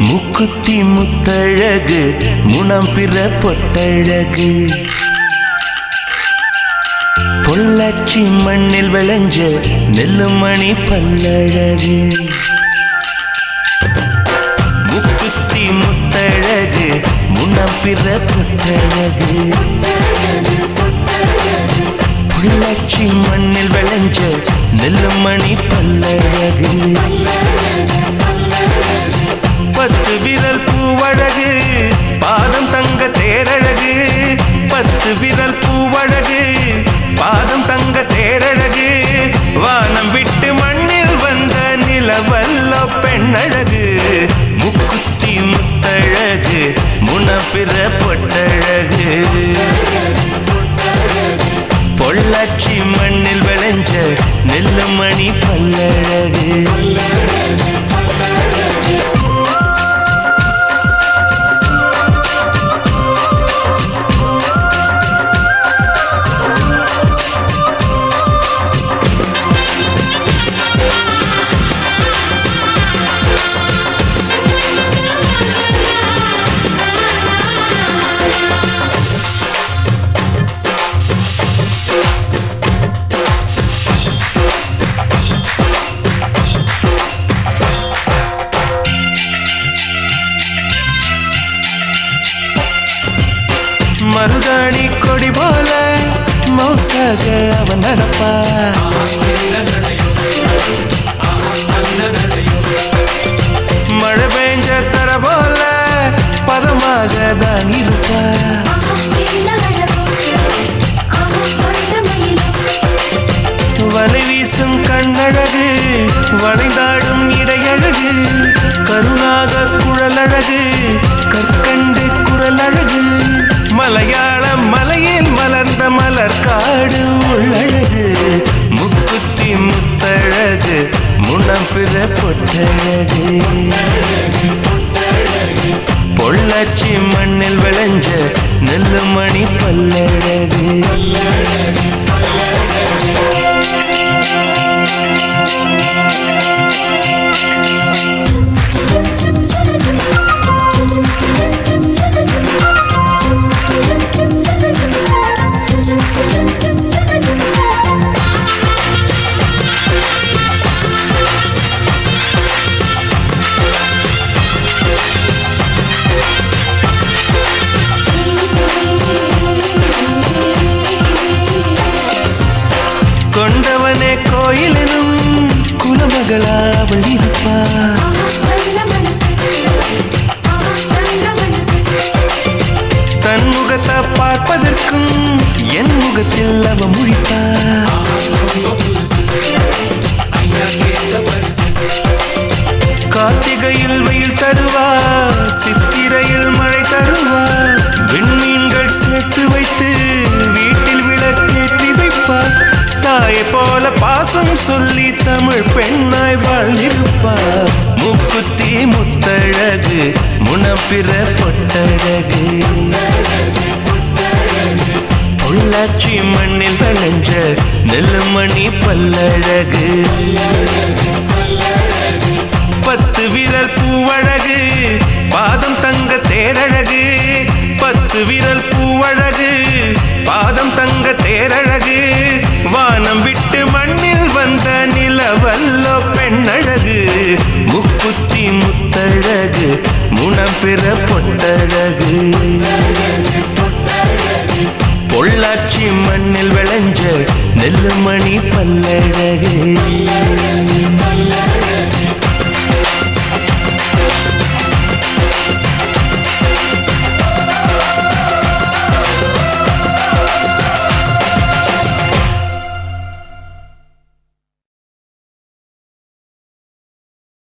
முக்குத்தி முத்தழகு முனம் பிற பொட்டழகு பொள்ளாச்சி மண்ணில் விளைஞ்ச நெல்லுமணி பல்லழகு முக்குத்தி முத்தழகு முனம் பிற பொட்டழகு பொள்ளாச்சி மண்ணில் விளைஞ்ச நெல்லுமணி பல்லழகு பத்து விரல் பூவழகு பாதம் தங்க தேரழகு பத்து விரல் பூவழகு பாதம் தங்க தேரழகு வானம் விட்டு மண்ணில் வந்த நிலவல்ல பெண்ணழகு முக்குத்தி முத்தழகு முனப்பிற பொட்டழகு பொள்ளாச்சி மண்ணில் விளைஞ்ச நெல்லுமணி பல்லழகு மருதாணி கொடி போல மௌசாக அவன் நடப்பா மழை பெஞ்ச தர போல பதமாக தான் இருப்பா வலை வீசும் கண்ணழகு வளைந்தாடும் இடையழகு கருணாக குழலழகு கற்கண்டு குரலழகு மலையாள மலையில் மலர்ந்த மலர் காடு உள்ளழகு முக்குத்தி முத்தழகு முனப்பிற பொட்டழகு பொள்ளாச்சி மண்ணில் விளைஞ்ச நெல்லுமணி பல்லழகு கொண்டவனே கோயிலினும் குலமகளா அவள் இருப்பா தன் முகத்தை பார்ப்பதற்கும் என் முகத்தில் அவ முழிப்பா கார்த்திகையில் வெயில் தருவா சித்திரையில் மழை தருவா விண்மீன்கள் சேர்த்து வைத்து வீட்டில் விளக்கேற்றி வைப்பார் தாயை போல பாசம் சொல்லி தமிழ் பெண்ணாய் வாழ்ந்திருப்பார் முக்குத்தி முத்தழகு முனப்பிற பொட்டழகு பொள்ளாச்சி மண்ணில் விளைஞ்ச நெல்லுமணி பல்லழகு பத்து விரல் பூவழகு பாதம் தங்க தேரழகு பத்து விரல் பூவழகு பாதம் தங்க தேரழகு வானம் விட்டு மண்ணில் வந்த நிலவல்லோ பெண்ணழகு முக்குத்தி முத்தழகு முனப்பிற பொட்டழகு பொள்ளாச்சி மண்ணில் விளைஞ்ச நெல்லுமணி பல்லழகு